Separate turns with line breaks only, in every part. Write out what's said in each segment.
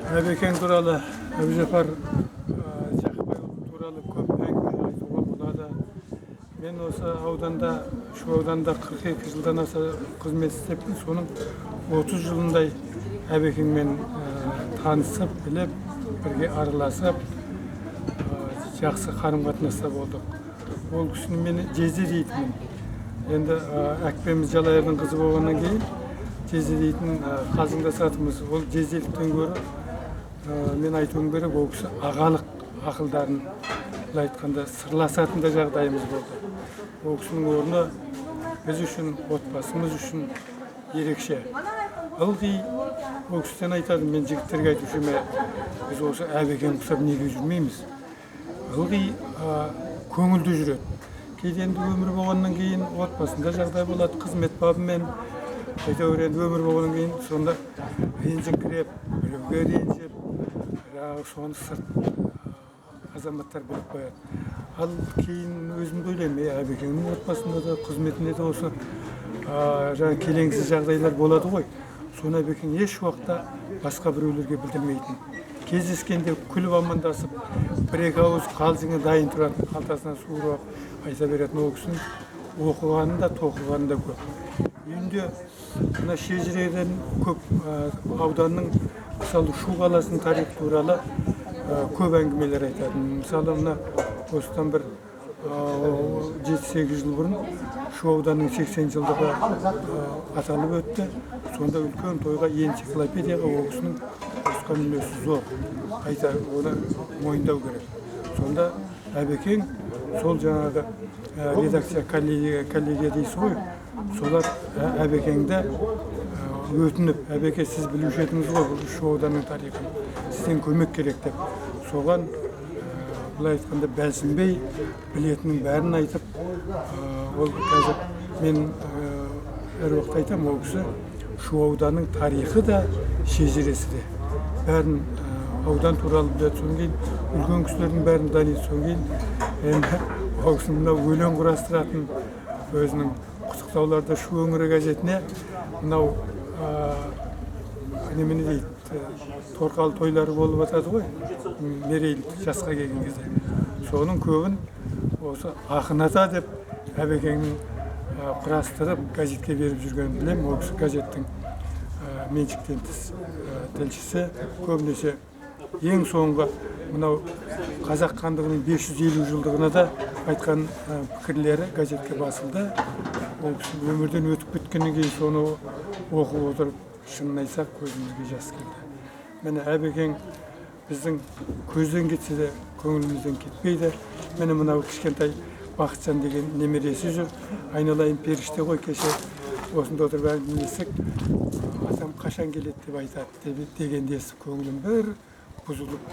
Әбекең туралы, Әбжапар Жақыпбай туралы көп әңгіме айтуға болады. Мен осы ауданда, шу ауданда 42 жылдан аса қызмет істеппін. Соның 30 жылындай Әбекеңмен танысып, біліп, бірге араласып, жақсы қарым-қатынаста болдық. Ол кісіні мені Жезе дейтін. Енді әкпеміз Жалайырдың қызы болғаннан кейін Жезе дейтін қалжыңдасатынбыз. Ол жезеліктен гөрі мен айтуым керек, ол кісі ағалық ақылдарын, былай айтқанда сырласатын да жағдайымыз болды. Ол кісінің орны біз үшін, отбасымыз үшін ерекше. Ылғи ол кісіден айтады, мен жігіттерге айтушы ме, біз осы Әбекең құсап неге жүрмейміз. Ылғи көңілді жүреді. Кейде енді өмір болғаннан кейін отбасында жағдай болады, қызмет бабымен, әйтеуір енді өмір болғаннан кейін сонда ренжіңкіреп, біреуге ренжіп, соны сырт азаматтар біліп қояды. Ал кейін өзімді ойлаймын, Әбекеңнің отбасында да, қызметінде де осы келеңсіз жағдайлар болады ғой. Соны Әбекең еш уақытта басқа біреулерге білдірмейтін. Кездескенде күліп амандасып, бір-екі ауыз қалжыңы дайын тұратын, қалтасынан суырып айта беретін. Ол кісінің оқығаны да, тоқығаны да көп. Үйінде мына шежіреден көп ауданның, мысалы Шу қаласының тарихы туралы көп әңгімелер айтады. Мысалы мына осыдан бір 7-8 жыл бұрын Шу ауданның 80 жылдығы аталып өтті. Сонда үлкен тойға энциклопедияға ол кісінің қосқан үлесі зор. Қайта оны мойындау керек. Сонда Әбекең сол жаңағы редакция коллегия дейсіз ғой, солар Әбекеңді өтініп, Әбеке, сіз білуші едіңіз ғой, бұл Шу ауданның тарихын, сізден көмек керек деп. Соған былай айтқанда бәлсінбей, білетіннің бәрін айтып, ол қазір мен әр уақыт айтам, ол кісі Шу ауданның тарихы да, шежіресі де. Бәрін аудан туралы біледі, соң кейін үлкен кісілердің бәрін таниды, соң кейін енді ол кісінің мынау өлең құрастыратын өзінің құттықтауларда Шу өңірі газетіне мынау немене дейді, торқалы тойлары болып жатады ғой, мерейлі жасқа келген кезде. Соның көбін осы ақын ата деп Әбекеңнің құрастырып газетке беріп жүргенін білемін. Ол кісі газеттің меншіктен тыс тілшісі, көбінесе ең соңғы мынау қазақ хандығының 550 жылдығына да айтқан пікірлері газетке басылды. Ол кісі өмірден өтіп кеткеннен кейін соны оқып отырып, шынын айтсақ, көзімізге жас келді. Міне Әбекең біздің көзден кетсе де көңілімізден кетпейді. Міне мынау кішкентай Бақытжан деген немересі жүр. Айналайын періште ғой, кеше осында отырып әңгімелесек, атам қашан келеді деп айтады дегенде естіп көңілім бір бұзылып,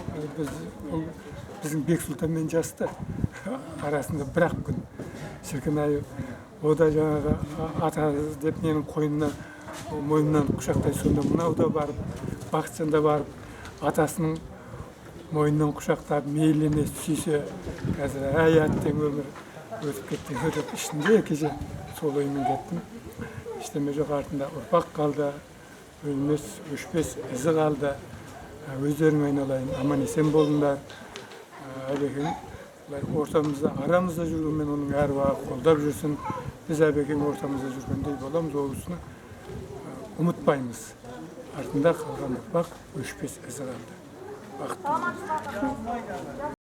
біздің Бексұлтанмен жасты арасында бір-ақ күн. Шіркін-ай, о да жаңағы ата деп менің мойнымнан құшақтай, сонда мынау да барып, Бақытжан да барып, атасының мойнынан құшақтап, мейіліне сүйсе, қазір әттең өмір өтіп кетті деп ішінде кеше сол оймен кеттім. Ештеме жоқ, артында ұрпақ қалды, өлмес, өшпес ізі қалды. Өздерің айналайын, аман есен болыңдар. Әбекең ортамызда, арамызда жүргенмен оның әруағы қолдап жүрсін. Біз Әбекең ортамызда жүргендей боламыз, ол кісіні ұмытпаймыз. Артында қалған ұрпақ өшпес ізі қалды. Бақытты болыңыздар.